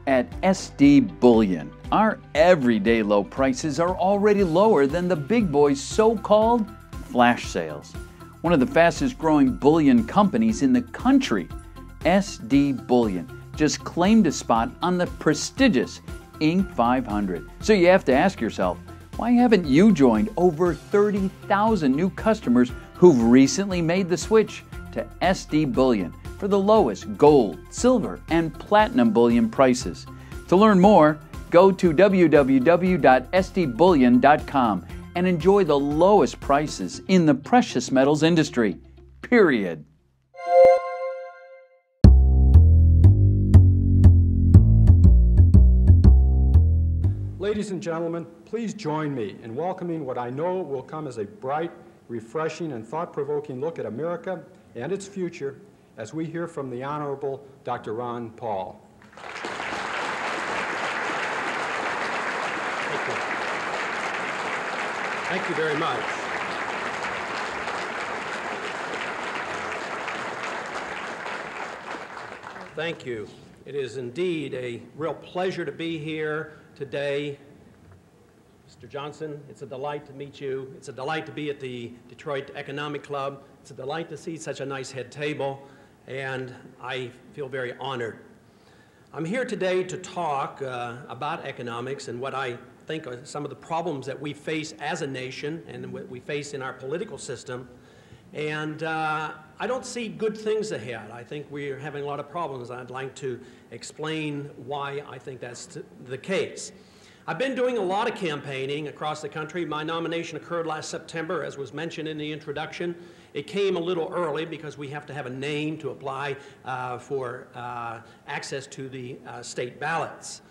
At SD Bullion, our everyday low prices are already lower than the big boys' so-called flash sales. One of the fastest growing bullion companies in the country, SD Bullion, just claimed a spot on the prestigious Inc. 500. So you have to ask yourself, why haven't you joined over 30,000 new customers who've recently made the switch to SD Bullion for the lowest gold, silver, and platinum bullion prices? To learn more, go to www.sdbullion.com and enjoy the lowest prices in the precious metals industry, period. Ladies and gentlemen, please join me in welcoming what I know will come as a bright, refreshing, and thought-provoking look at America and its future as we hear from the Honorable Dr. Ron Paul. Thank you. Thank you very much. Thank you. It is indeed a real pleasure to be here today. Mr. Johnson, it's a delight to meet you. It's a delight to be at the Detroit Economic Club. It's a delight to see such a nice head table, and I feel very honored. I'm here today to talk about economics and what I think are some of the problems that we face as a nation and what we face in our political system. And I don't see good things ahead. I think we're having a lot of problems. I'd like to explain why I think that's the case. I've been doing a lot of campaigning across the country. My nomination occurred last September, as was mentioned in the introduction. It came a little early because we have to have a name to apply for access to the state ballots.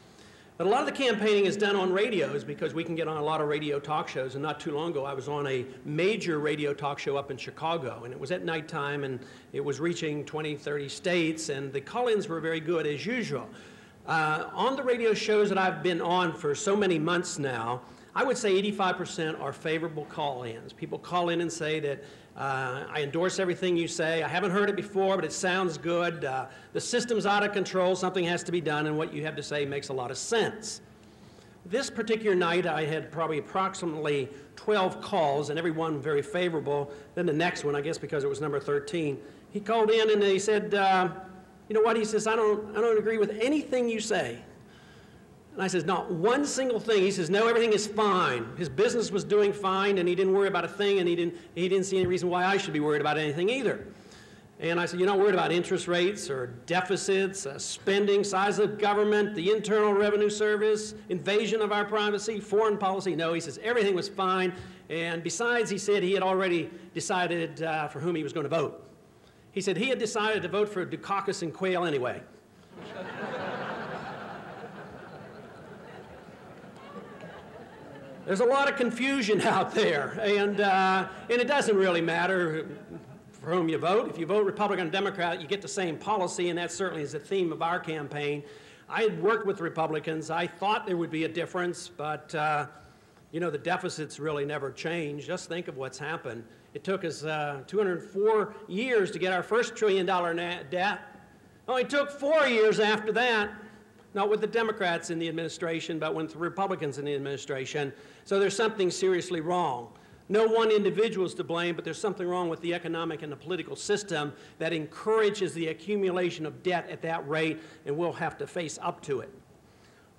But a lot of the campaigning is done on radios because we can get on a lot of radio talk shows. And not too long ago, I was on a major radio talk show up in Chicago. And it was at nighttime, and it was reaching 20, 30 states. And the call-ins were very good, as usual. On the radio shows that I've been on for so many months now, I would say 85% are favorable call-ins. People call in and say that I endorse everything you say. I haven't heard it before, but it sounds good. The system's out of control. Something has to be done, and what you have to say makes a lot of sense. This particular night, I had probably approximately 12 calls, and every one very favorable. Then the next one, I guess because it was number 13, he called in and he said, you know what? He says, I don't agree with anything you say. And I says, not one single thing. He says, no, everything is fine. His business was doing fine, and he didn't worry about a thing, and he didn't see any reason why I should be worried about anything either. And I said, you're not worried about interest rates or deficits, spending, size of government, the Internal Revenue Service, invasion of our privacy, foreign policy? No, he says, everything was fine. And besides, he said he had already decided for whom he was going to vote. He said he had decided to vote for Dukakis and Quayle anyway. There's a lot of confusion out there, and it doesn't really matter for whom you vote. If you vote Republican or Democrat, you get the same policy, and that certainly is the theme of our campaign. I had worked with Republicans. I thought there would be a difference, but you know, the deficits really never changed. Just think of what's happened. It took us 204 years to get our first $1 trillion debt. Oh, it took 4 years after that. Not with the Democrats in the administration, but with the Republicans in the administration. So there's something seriously wrong. No one individual is to blame, but there's something wrong with the economic and the political system that encourages the accumulation of debt at that rate, and we'll have to face up to it.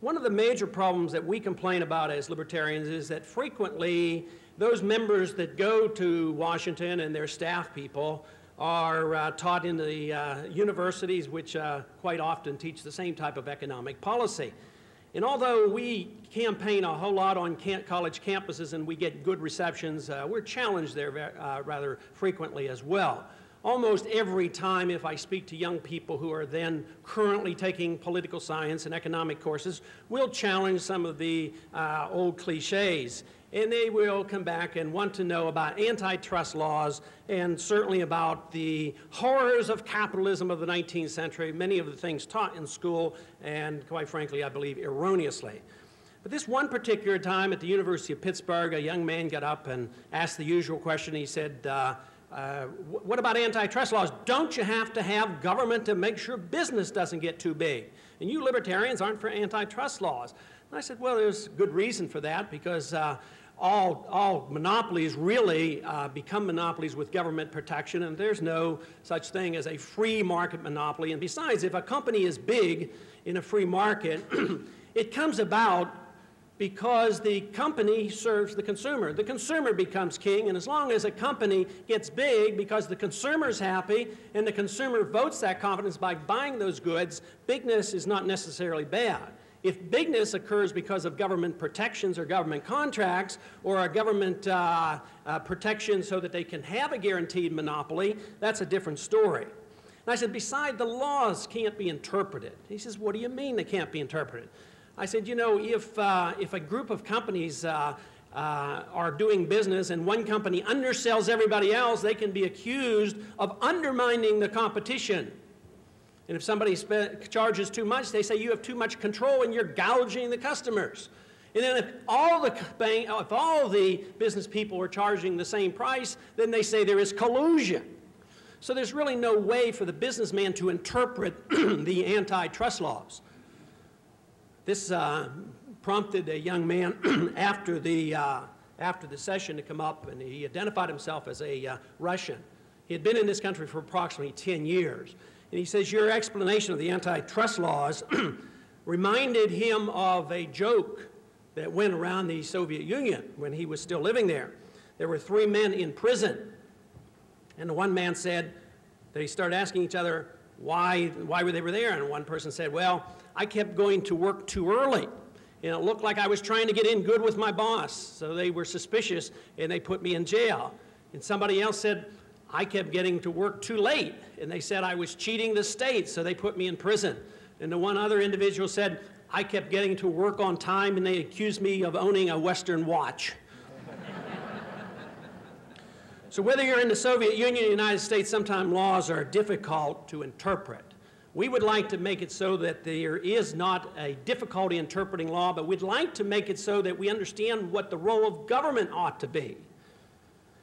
One of the major problems that we complain about as libertarians is that frequently those members that go to Washington and their staff people are taught in the universities, which quite often teach the same type of economic policy. And although we campaign a whole lot on college campuses and we get good receptions, we're challenged there rather frequently as well. Almost every time if I speak to young people who are then currently taking political science and economic courses, we'll challenge some of the old cliches. And they will come back and want to know about antitrust laws and certainly about the horrors of capitalism of the 19th century, many of the things taught in school, and quite frankly, I believe erroneously. But this one particular time at the University of Pittsburgh, a young man got up and asked the usual question. He said, what about antitrust laws? Don't you have to have government to make sure business doesn't get too big? And you libertarians aren't for antitrust laws. And I said, well, there's good reason for that, because all monopolies really become monopolies with government protection, and there's no such thing as a free market monopoly. And besides, if a company is big in a free market, it comes about because the company serves the consumer. The consumer becomes king, and as long as a company gets big because the consumer's happy and the consumer votes that confidence by buying those goods, bigness is not necessarily bad. If bigness occurs because of government protections or government contracts or a government protection so that they can have a guaranteed monopoly, that's a different story. And I said, besides, the laws can't be interpreted. He says, what do you mean they can't be interpreted? I said, you know, if a group of companies are doing business and one company undersells everybody else, they can be accused of undermining the competition. And if somebody charges too much, they say you have too much control and you're gouging the customers. And then if all the business people are charging the same price, then they say there is collusion. So there's really no way for the businessman to interpret the antitrust laws. This prompted a young man after the session to come up, and he identified himself as a Russian. He had been in this country for approximately 10 years. And he says, your explanation of the antitrust laws reminded him of a joke that went around the Soviet Union when he was still living there. There were 3 men in prison, and the one man said, they started asking each other why they were there, and one person said, well, I kept going to work too early, and it looked like I was trying to get in good with my boss, so they were suspicious, and they put me in jail. And somebody else said, I kept getting to work too late, and they said I was cheating the state, so they put me in prison. And the one other individual said, I kept getting to work on time, and they accused me of owning a Western watch. So whether you're in the Soviet Union or the United States, sometimes laws are difficult to interpret. We would like to make it so that there is not a difficulty interpreting law, but we'd like to make it so that we understand what the role of government ought to be.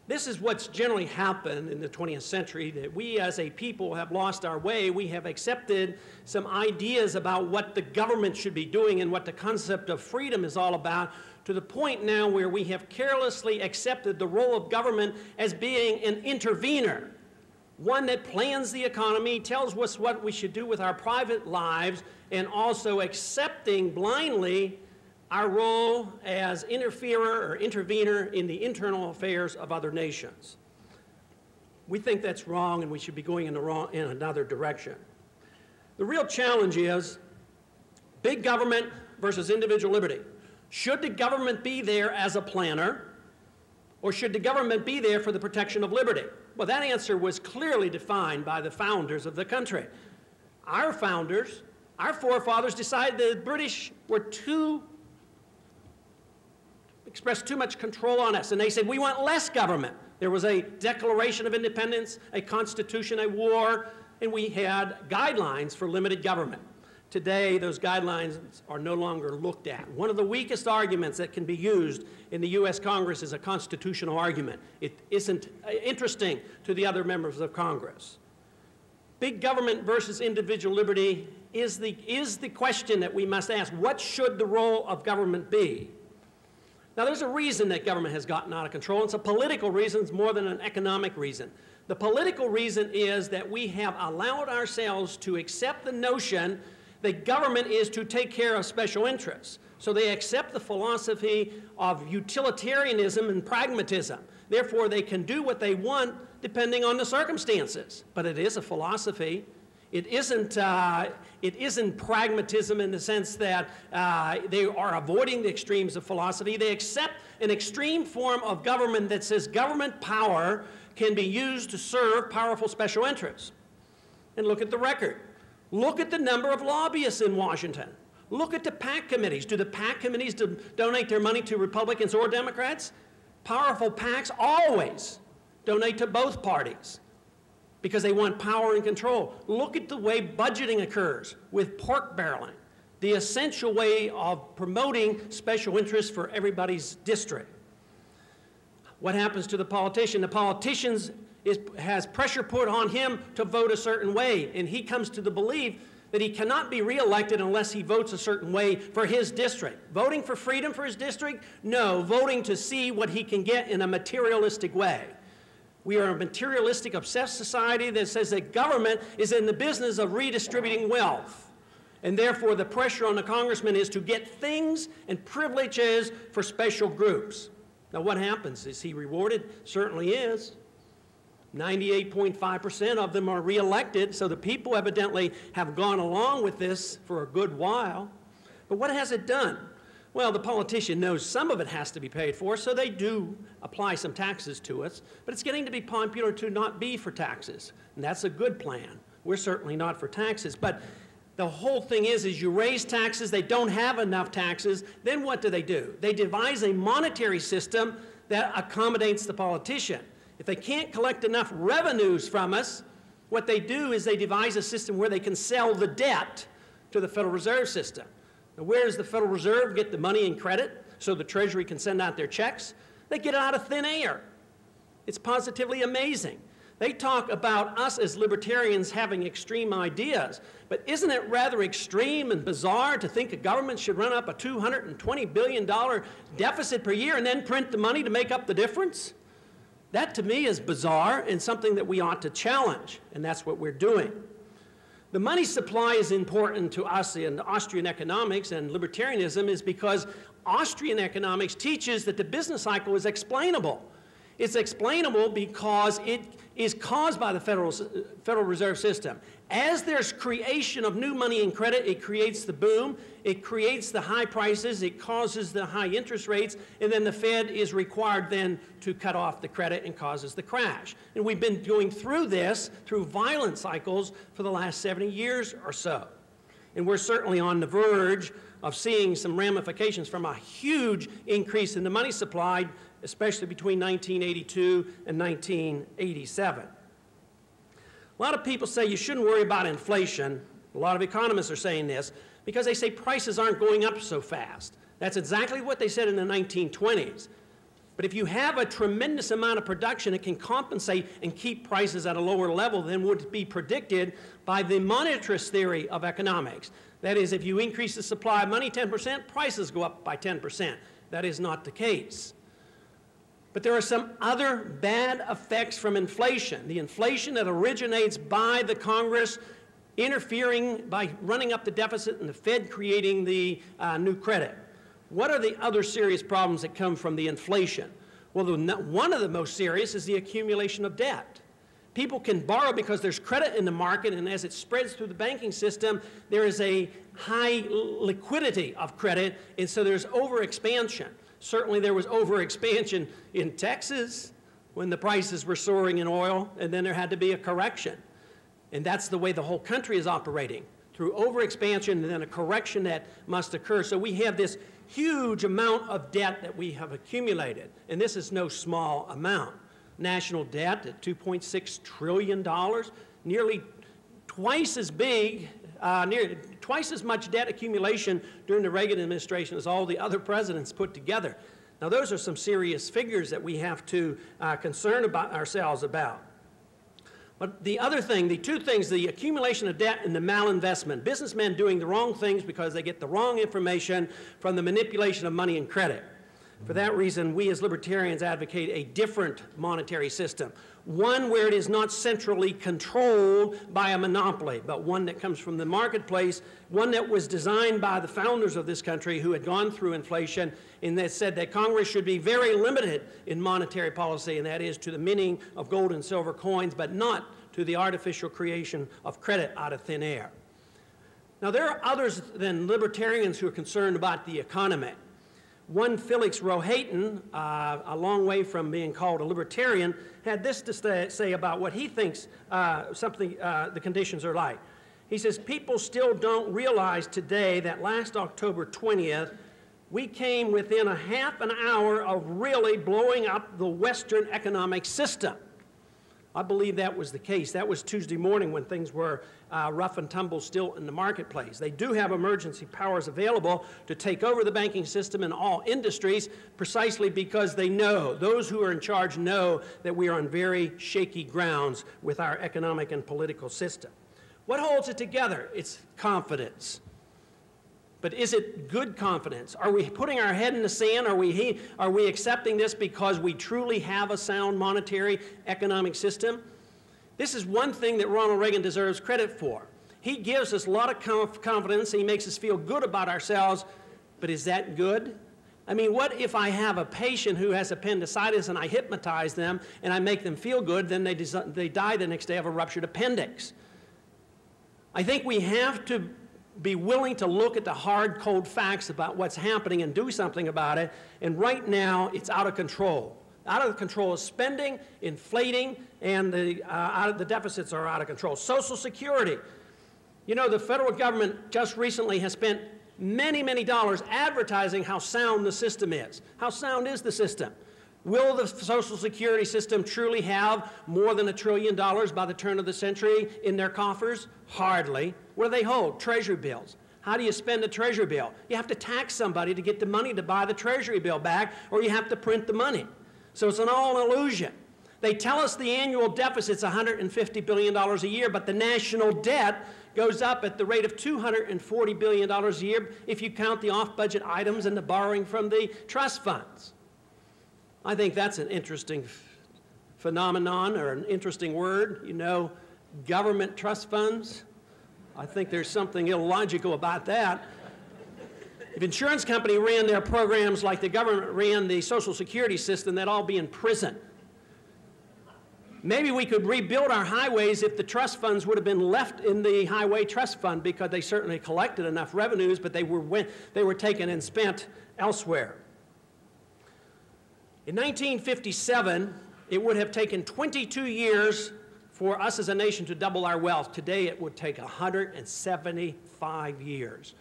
This is what's generally happened in the 20th century, that we as a people have lost our way. We have accepted some ideas about what the government should be doing and what the concept of freedom is all about, to the point now where we have carelessly accepted the role of government as being an intervener, one that plans the economy, tells us what we should do with our private lives, and also accepting blindly our role as interferer or intervener in the internal affairs of other nations. We think that's wrong, and we should be going in another direction. The real challenge is big government versus individual liberty. Should the government be there as a planner, or should the government be there for the protection of liberty? Well, that answer was clearly defined by the founders of the country. Our founders, our forefathers, decided that the British were expressed too much control on us, and they said, we want less government. There was a Declaration of Independence, a Constitution, a war, and we had guidelines for limited government. Today, those guidelines are no longer looked at. One of the weakest arguments that can be used in the U.S. Congress is a constitutional argument. It isn't interesting to the other members of Congress. Big government versus individual liberty is the question that we must ask. What should the role of government be? Now, there's a reason that government has gotten out of control. It's a political reason. It's more than an economic reason. The political reason is that we have allowed ourselves to accept the notion that government is to take care of special interests. So they accept the philosophy of utilitarianism and pragmatism. Therefore, they can do what they want depending on the circumstances. But it is a philosophy. It isn't pragmatism in the sense that they are avoiding the extremes of philosophy. They accept an extreme form of government that says government power can be used to serve powerful special interests. And look at the record. Look at the number of lobbyists in Washington. Look at the PAC committees. Do the PAC committees donate their money to Republicans or Democrats? Powerful PACs always donate to both parties because they want power and control. Look at the way budgeting occurs with pork barreling, the essential way of promoting special interests for everybody's district. What happens to the politician? The politician has pressure put on him to vote a certain way, and he comes to the belief that he cannot be reelected unless he votes a certain way for his district. Voting for freedom for his district? No, voting to see what he can get in a materialistic way. We are a materialistic, obsessed society that says that government is in the business of redistributing wealth. And therefore, the pressure on the congressman is to get things and privileges for special groups. Now, what happens? Is he rewarded? Certainly is. 98.5% of them are reelected, so the people evidently have gone along with this for a good while. But what has it done? Well, the politician knows some of it has to be paid for, so they do apply some taxes to us, but it's getting to be popular to not be for taxes, and that's a good plan. We're certainly not for taxes, but the whole thing is you raise taxes, they don't have enough taxes, then what do? They devise a monetary system that accommodates the politician. If they can't collect enough revenues from us, what they do is they devise a system where they can sell the debt to the Federal Reserve System. Now, where does the Federal Reserve get the money and credit so the Treasury can send out their checks? They get it out of thin air. It's positively amazing. They talk about us as libertarians having extreme ideas, but isn't it rather extreme and bizarre to think a government should run up a $220 billion deficit per year and then print the money to make up the difference? That, to me, is bizarre and something that we ought to challenge, and that's what we're doing. The money supply is important to us in Austrian economics and libertarianism is because Austrian economics teaches that the business cycle is explainable. It's explainable because it is caused by the Federal Reserve System. As there's creation of new money and credit, it creates the boom, it creates the high prices, it causes the high interest rates, and then the Fed is required then to cut off the credit and causes the crash. And we've been going through this, through violent cycles, for the last 70 years or so. And we're certainly on the verge of seeing some ramifications from a huge increase in the money supply, especially between 1982 and 1987. A lot of people say you shouldn't worry about inflation. A lot of economists are saying this because they say prices aren't going up so fast. That's exactly what they said in the 1920s. But if you have a tremendous amount of production, it can compensate and keep prices at a lower level than would be predicted by the monetarist theory of economics. That is, if you increase the supply of money 10%, prices go up by 10%. That is not the case. But there are some other bad effects from inflation. The inflation that originates by the Congress interfering by running up the deficit and the Fed creating the new credit. What are the other serious problems that come from the inflation? Well, one of the most serious is the accumulation of debt. People can borrow because there's credit in the market, and as it spreads through the banking system, there is a high liquidity of credit, and so there's overexpansion. Certainly there was overexpansion in Texas when the prices were soaring in oil, and then there had to be a correction. And that's the way the whole country is operating, through overexpansion and then a correction that must occur. So we have this huge amount of debt that we have accumulated, and this is no small amount. National debt at $2.6 trillion, nearly twice as big, nearly twice as much debt accumulation during the Reagan administration as all the other presidents put together. Now, those are some serious figures that we have to concern about ourselves about. But the other thing, the two things, the accumulation of debt and the malinvestment, businessmen doing the wrong things because they get the wrong information from the manipulation of money and credit. For that reason, we as libertarians advocate a different monetary system, one where it is not centrally controlled by a monopoly, but one that comes from the marketplace, one that was designed by the founders of this country who had gone through inflation and that said that Congress should be very limited in monetary policy, and that is to the minting of gold and silver coins, but not to the artificial creation of credit out of thin air. Now, there are others than libertarians who are concerned about the economy. One Felix Rohatyn, a long way from being called a libertarian, had this to say about what he thinks the conditions are like. He says, people still don't realize today that last October 20th, we came within a half an hour of really blowing up the Western economic system. I believe that was the case. That was Tuesday morning when things were rough and tumble still in the marketplace. They do have emergency powers available to take over the banking system in all industries precisely because they know, those who are in charge know that we are on very shaky grounds with our economic and political system. What holds it together? It's confidence. But is it good confidence? Are we putting our head in the sand? Are we accepting this because we truly have a sound monetary economic system? This is one thing that Ronald Reagan deserves credit for. He gives us a lot of confidence. He makes us feel good about ourselves. But is that good? I mean, what if I have a patient who has appendicitis and I hypnotize them and I make them feel good, then they die the next day of a ruptured appendix? I think we have to be willing to look at the hard, cold facts about what's happening and do something about it. And right now, it's out of control. Out of control is spending, inflating, and the deficits are out of control. Social Security. You know, the federal government just recently has spent many, many dollars advertising how sound the system is. How sound is the system? Will the Social Security system truly have more than $1 trillion by the turn of the century in their coffers? Hardly. What do they hold? Treasury bills. How do you spend a treasury bill? You have to tax somebody to get the money to buy the treasury bill back, or you have to print the money. So it's all an illusion. They tell us the annual deficit's $150 billion a year, but the national debt goes up at the rate of $240 billion a year if you count the off-budget items and the borrowing from the trust funds. I think that's an interesting phenomenon, or an interesting word. You know, government trust funds. I think there's something illogical about that. If insurance company ran their programs like the government ran the Social Security system, they'd all be in prison. Maybe we could rebuild our highways if the trust funds would have been left in the highway trust fund, because they certainly collected enough revenues, but they were taken and spent elsewhere. In 1957, it would have taken 22 years for us as a nation to double our wealth. Today, it would take 175 years.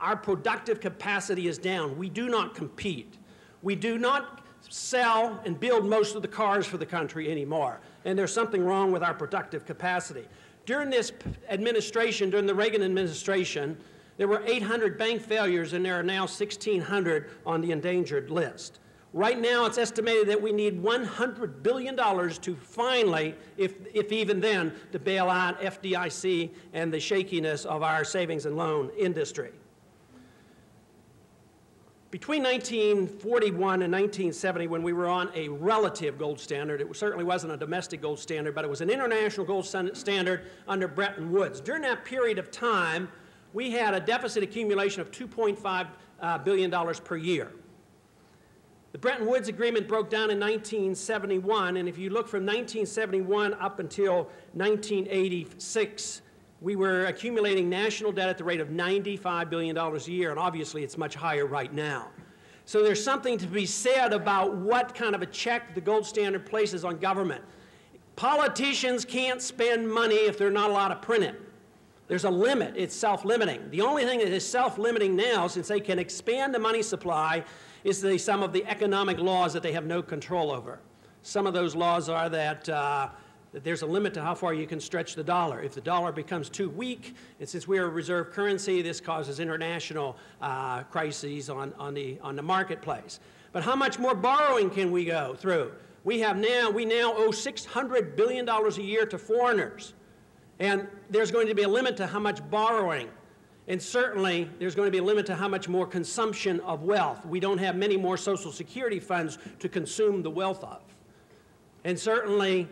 Our productive capacity is down. We do not compete. We do not sell and build most of the cars for the country anymore. And there's something wrong with our productive capacity. During this administration, during the Reagan administration, there were 800 bank failures, and there are now 1,600 on the endangered list. Right now, it's estimated that we need $100 billion to finally, if even then, to bail out FDIC and the shakiness of our savings and loan industry. Between 1941 and 1970, when we were on a relative gold standard, it certainly wasn't a domestic gold standard, but it was an international gold standard under Bretton Woods. During that period of time, we had a deficit accumulation of $2.5 billion per year. The Bretton Woods Agreement broke down in 1971, and if you look from 1971 up until 1986, we were accumulating national debt at the rate of $95 billion a year, and obviously it's much higher right now. So there's something to be said about what kind of a check the gold standard places on government. Politicians can't spend money if they're not allowed to print it. There's a limit. It's self-limiting. The only thing that is self-limiting now, since they can expand the money supply, is some of the economic laws that they have no control over. Some of those laws are that there's a limit to how far you can stretch the dollar. If the dollar becomes too weak, and since we are a reserve currency, this causes international crises on the marketplace. But how much more borrowing can we go through? We now owe $600 billion a year to foreigners. And there's going to be a limit to how much borrowing. And certainly, there's going to be a limit to how much more consumption of wealth. We don't have many more Social Security funds to consume the wealth of. And certainly,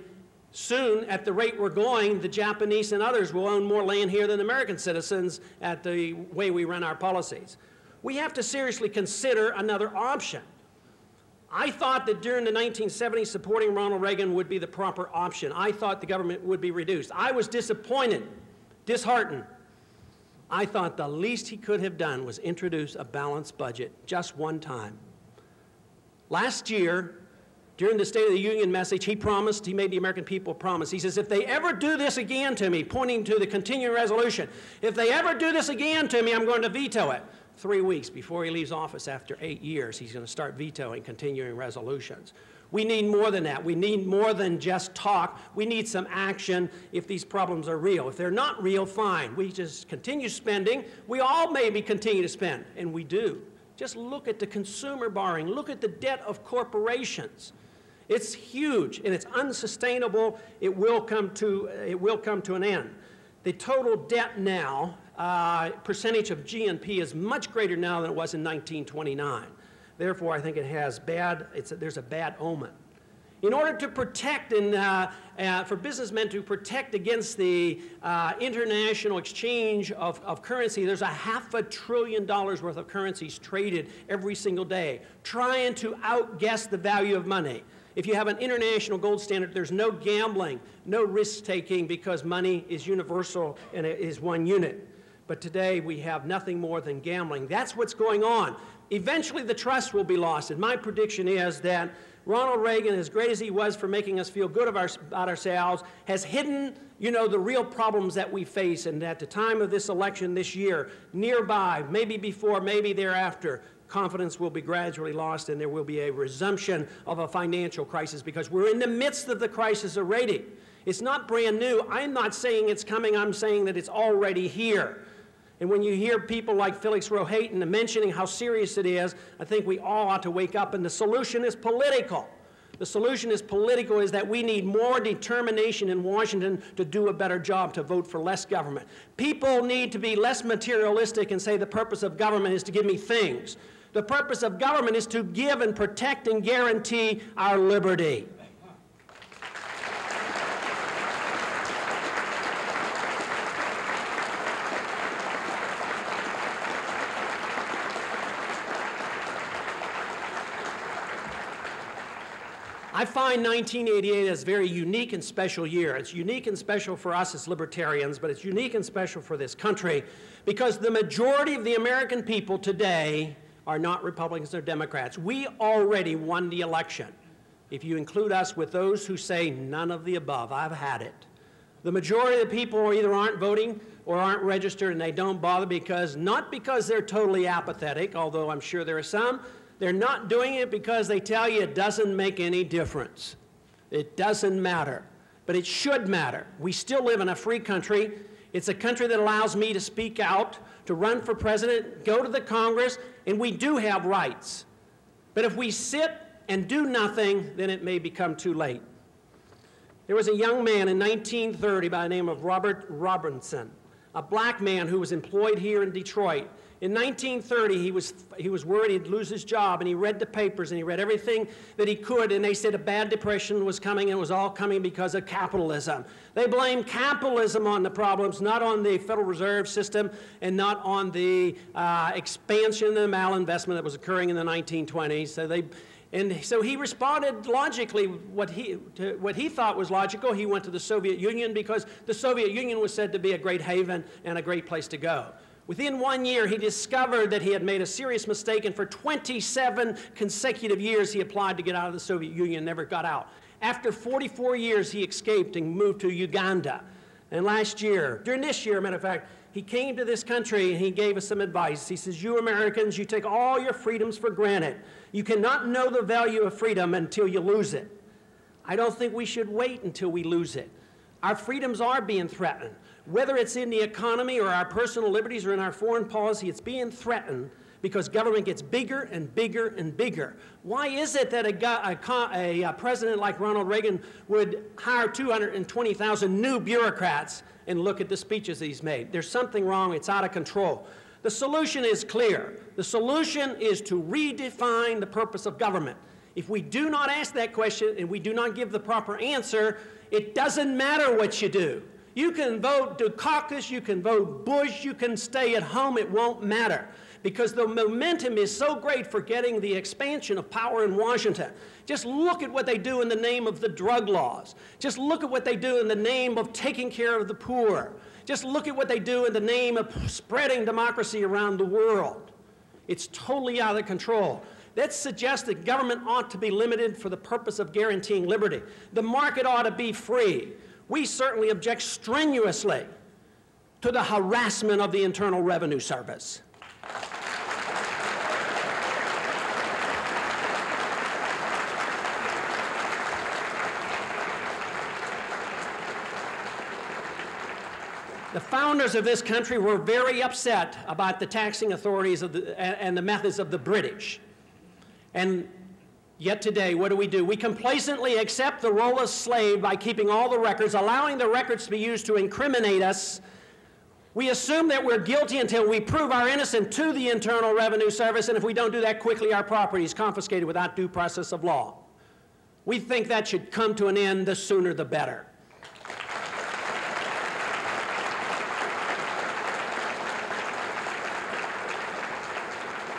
soon, at the rate we're going, the Japanese and others will own more land here than American citizens at the way we run our policies. We have to seriously consider another option. I thought that during the 1970s, supporting Ronald Reagan would be the proper option. I thought the government would be reduced. I was disappointed, disheartened. I thought the least he could have done was introduce a balanced budget just one time. Last year, during the State of the Union message, he made the American people promise. He says, if they ever do this again to me, pointing to the continuing resolution, if they ever do this again to me, I'm going to veto it. 3 weeks before he leaves office after 8 years, he's going to start vetoing continuing resolutions. We need more than that. We need more than just talk. We need some action if these problems are real. If they're not real, fine. We just continue spending. We all maybe continue to spend, and we do. Just look at the consumer borrowing. Look at the debt of corporations. It's huge, and it's unsustainable. It will come to an end. the total debt now, percentage of GNP, is much greater now than it was in 1929. Therefore, I think it has there's a bad omen. In order to protect for businessmen to protect against the international exchange of currency, there's $500 billion worth of currencies traded every single day, trying to outguess the value of money. If you have an international gold standard, there's no gambling, no risk-taking, because money is universal and it is one unit. But today we have nothing more than gambling. That's what's going on. Eventually the trust will be lost, and my prediction is that Ronald Reagan, as great as he was for making us feel good about ourselves, has hidden, the real problems that we face, and at the time of this election this year, nearby, maybe before, maybe thereafter, confidence will be gradually lost, and there will be a resumption of a financial crisis, because we're in the midst of the crisis already. It's not brand new. I'm not saying it's coming. I'm saying that it's already here. And when you hear people like Felix Rohatyn mentioning how serious it is, I think we all ought to wake up, and the solution is political. The solution is political, is that we need more determination in Washington to do a better job, to vote for less government. People need to be less materialistic and say the purpose of government is to give me things. The purpose of government is to give and protect and guarantee our liberty. I find 1988 as a very unique and special year. It's unique and special for us as libertarians, but it's unique and special for this country, because the majority of the American people today are not Republicans or Democrats. We already won the election. If you include us with those who say none of the above, I've had it. The majority of the people either aren't voting or aren't registered, and they don't bother not because they're totally apathetic, although I'm sure there are some. They're not doing it because they tell you it doesn't make any difference. It doesn't matter. But it should matter. We still live in a free country. It's a country that allows me to speak out, to run for president, go to the Congress, and we do have rights. But if we sit and do nothing, then it may become too late. There was a young man in 1930 by the name of Robert Robinson, a black man who was employed here in Detroit. In 1930, he was worried he'd lose his job, and he read the papers, and he read everything that he could, and they said a bad depression was coming, and it was all coming because of capitalism. They blamed capitalism on the problems, not on the Federal Reserve System, and not on the expansion and the malinvestment that was occurring in the 1920s. So he responded logically, what he thought was logical. He went to the Soviet Union because the Soviet Union was said to be a great haven and a great place to go. Within 1 year, he discovered that he had made a serious mistake, and for 27 consecutive years, he applied to get out of the Soviet Union, never got out. After 44 years, he escaped and moved to Uganda. And during this year, matter of fact, he came to this country and he gave us some advice. He says, you Americans, you take all your freedoms for granted. You cannot know the value of freedom until you lose it. I don't think we should wait until we lose it. Our freedoms are being threatened. Whether it's in the economy or our personal liberties or in our foreign policy, it's being threatened because government gets bigger and bigger and bigger. Why is it that a president like Ronald Reagan would hire 220,000 new bureaucrats and look at the speeches he's made? There's something wrong. It's out of control. The solution is clear. The solution is to redefine the purpose of government. If we do not ask that question and we do not give the proper answer, it doesn't matter what you do. You can vote Dukakis, you can vote Bush, you can stay at home, it won't matter. Because the momentum is so great for getting the expansion of power in Washington. Just look at what they do in the name of the drug laws. Just look at what they do in the name of taking care of the poor. Just look at what they do in the name of spreading democracy around the world. It's totally out of control. That suggests that government ought to be limited for the purpose of guaranteeing liberty. The market ought to be free. We certainly object strenuously to the harassment of the Internal Revenue Service. The founders of this country were very upset about the taxing authorities and the methods of the British. And Yet today, what do? We complacently accept the role of slave by keeping all the records, allowing the records to be used to incriminate us. We assume that we're guilty until we prove our innocence to the Internal Revenue Service, and if we don't do that quickly, our property is confiscated without due process of law. We think that should come to an end, the sooner the better.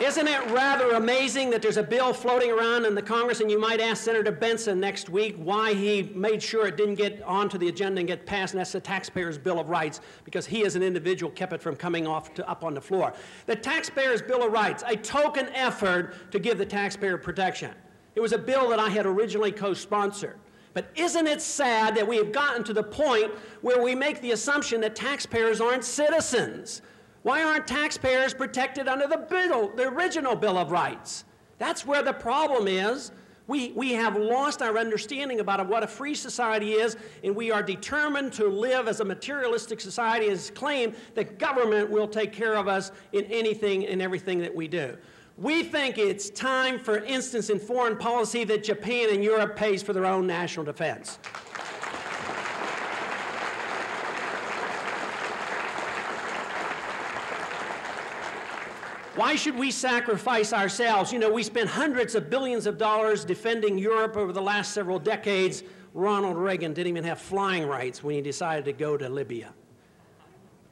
Isn't it rather amazing that there's a bill floating around in the Congress, and you might ask Senator Benson next week why he made sure it didn't get onto the agenda and get passed, and that's the Taxpayers' Bill of Rights, because he as an individual kept it from coming up on the floor. The Taxpayers' Bill of Rights, a token effort to give the taxpayer protection. It was a bill that I had originally co-sponsored. But isn't it sad that we have gotten to the point where we make the assumption that taxpayers aren't citizens? Why aren't taxpayers protected under the original Bill of Rights? That's where the problem is. We have lost our understanding about what a free society is, and we are determined to live as a materialistic society and claim that government will take care of us in anything and everything that we do. We think it's time, for instance, in foreign policy, that Japan and Europe pays for their own national defense. Why should we sacrifice ourselves? You know, we spent hundreds of billions of dollars defending Europe over the last several decades. Ronald Reagan didn't even have flying rights when he decided to go to Libya.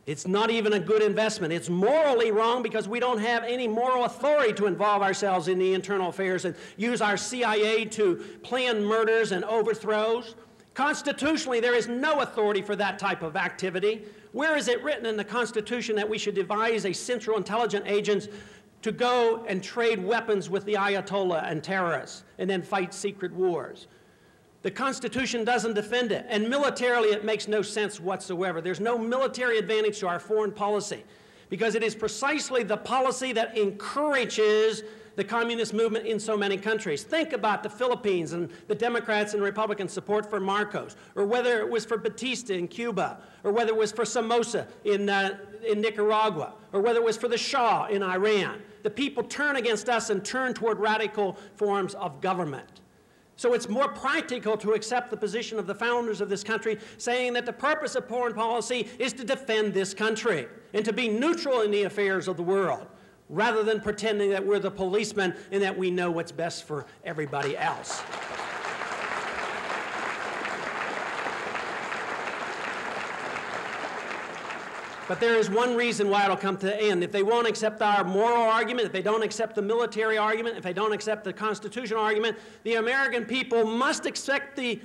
It's not even a good investment. It's morally wrong because we don't have any moral authority to involve ourselves in the internal affairs and use our CIA to plan murders and overthrows. Constitutionally, there is no authority for that type of activity. Where is it written in the Constitution that we should devise a central intelligence agent to go and trade weapons with the Ayatollah and terrorists and then fight secret wars? The Constitution doesn't defend it, and militarily it makes no sense whatsoever. There's no military advantage to our foreign policy because it is precisely the policy that encourages the communist movement in so many countries. Think about the Philippines and the Democrats and Republican support for Marcos, or whether it was for Batista in Cuba, or whether it was for Somoza in Nicaragua, or whether it was for the Shah in Iran. The people turn against us and turn toward radical forms of government. So it's more practical to accept the position of the founders of this country, saying that the purpose of foreign policy is to defend this country and to be neutral in the affairs of the world, rather than pretending that we're the policemen and that we know what's best for everybody else. But there is one reason why it'll come to the end. If they won't accept our moral argument, if they don't accept the military argument, if they don't accept the constitutional argument, the American people must accept the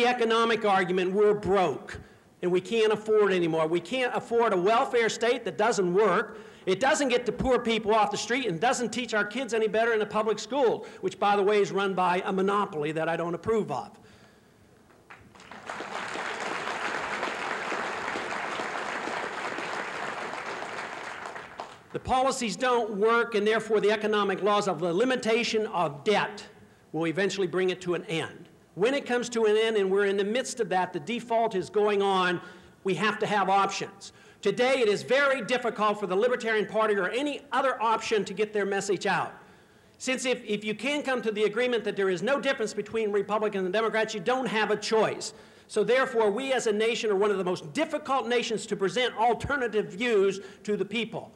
economic argument. We're broke, and we can't afford it anymore. We can't afford a welfare state that doesn't work. It doesn't get the poor people off the street and doesn't teach our kids any better in the public school, which, by the way, is run by a monopoly that I don't approve of. The policies don't work, and therefore the economic laws of the limitation of debt will eventually bring it to an end. When it comes to an end, and we're in the midst of that, the default is going on, we have to have options. Today, it is very difficult for the Libertarian Party or any other option to get their message out. Since if you can come to the agreement that there is no difference between Republicans and Democrats, you don't have a choice. So therefore, we as a nation are one of the most difficult nations to present alternative views to the people.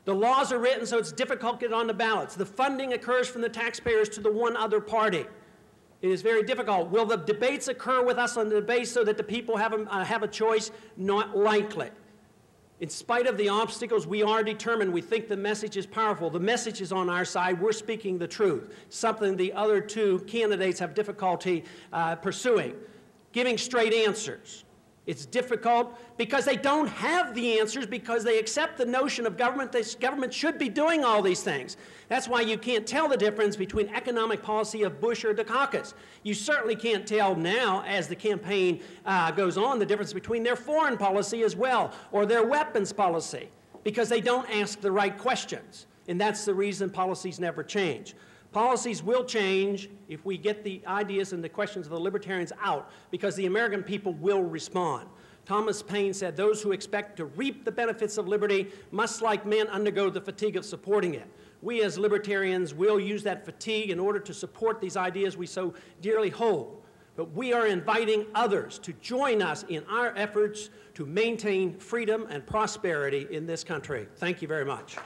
The laws are written so it's difficult to get on the ballots. The funding occurs from the taxpayers to the one other party. It is very difficult. Will the debates occur with us on the debate so that the people have a choice? Not likely. In spite of the obstacles, we are determined. We think the message is powerful. The message is on our side. We're speaking the truth, something the other two candidates have difficulty pursuing. Giving straight answers. It's difficult because they don't have the answers, because they accept the notion of government. This government should be doing all these things. That's why you can't tell the difference between economic policy of Bush or Dukakis. You certainly can't tell now, as the campaign goes on, the difference between their foreign policy as well, or their weapons policy, because they don't ask the right questions. And that's the reason policies never change. Policies will change if we get the ideas and the questions of the libertarians out, because the American people will respond. Thomas Paine said, "Those who expect to reap the benefits of liberty must, like men, undergo the fatigue of supporting it." We as libertarians will use that fatigue in order to support these ideas we so dearly hold. But we are inviting others to join us in our efforts to maintain freedom and prosperity in this country. Thank you very much.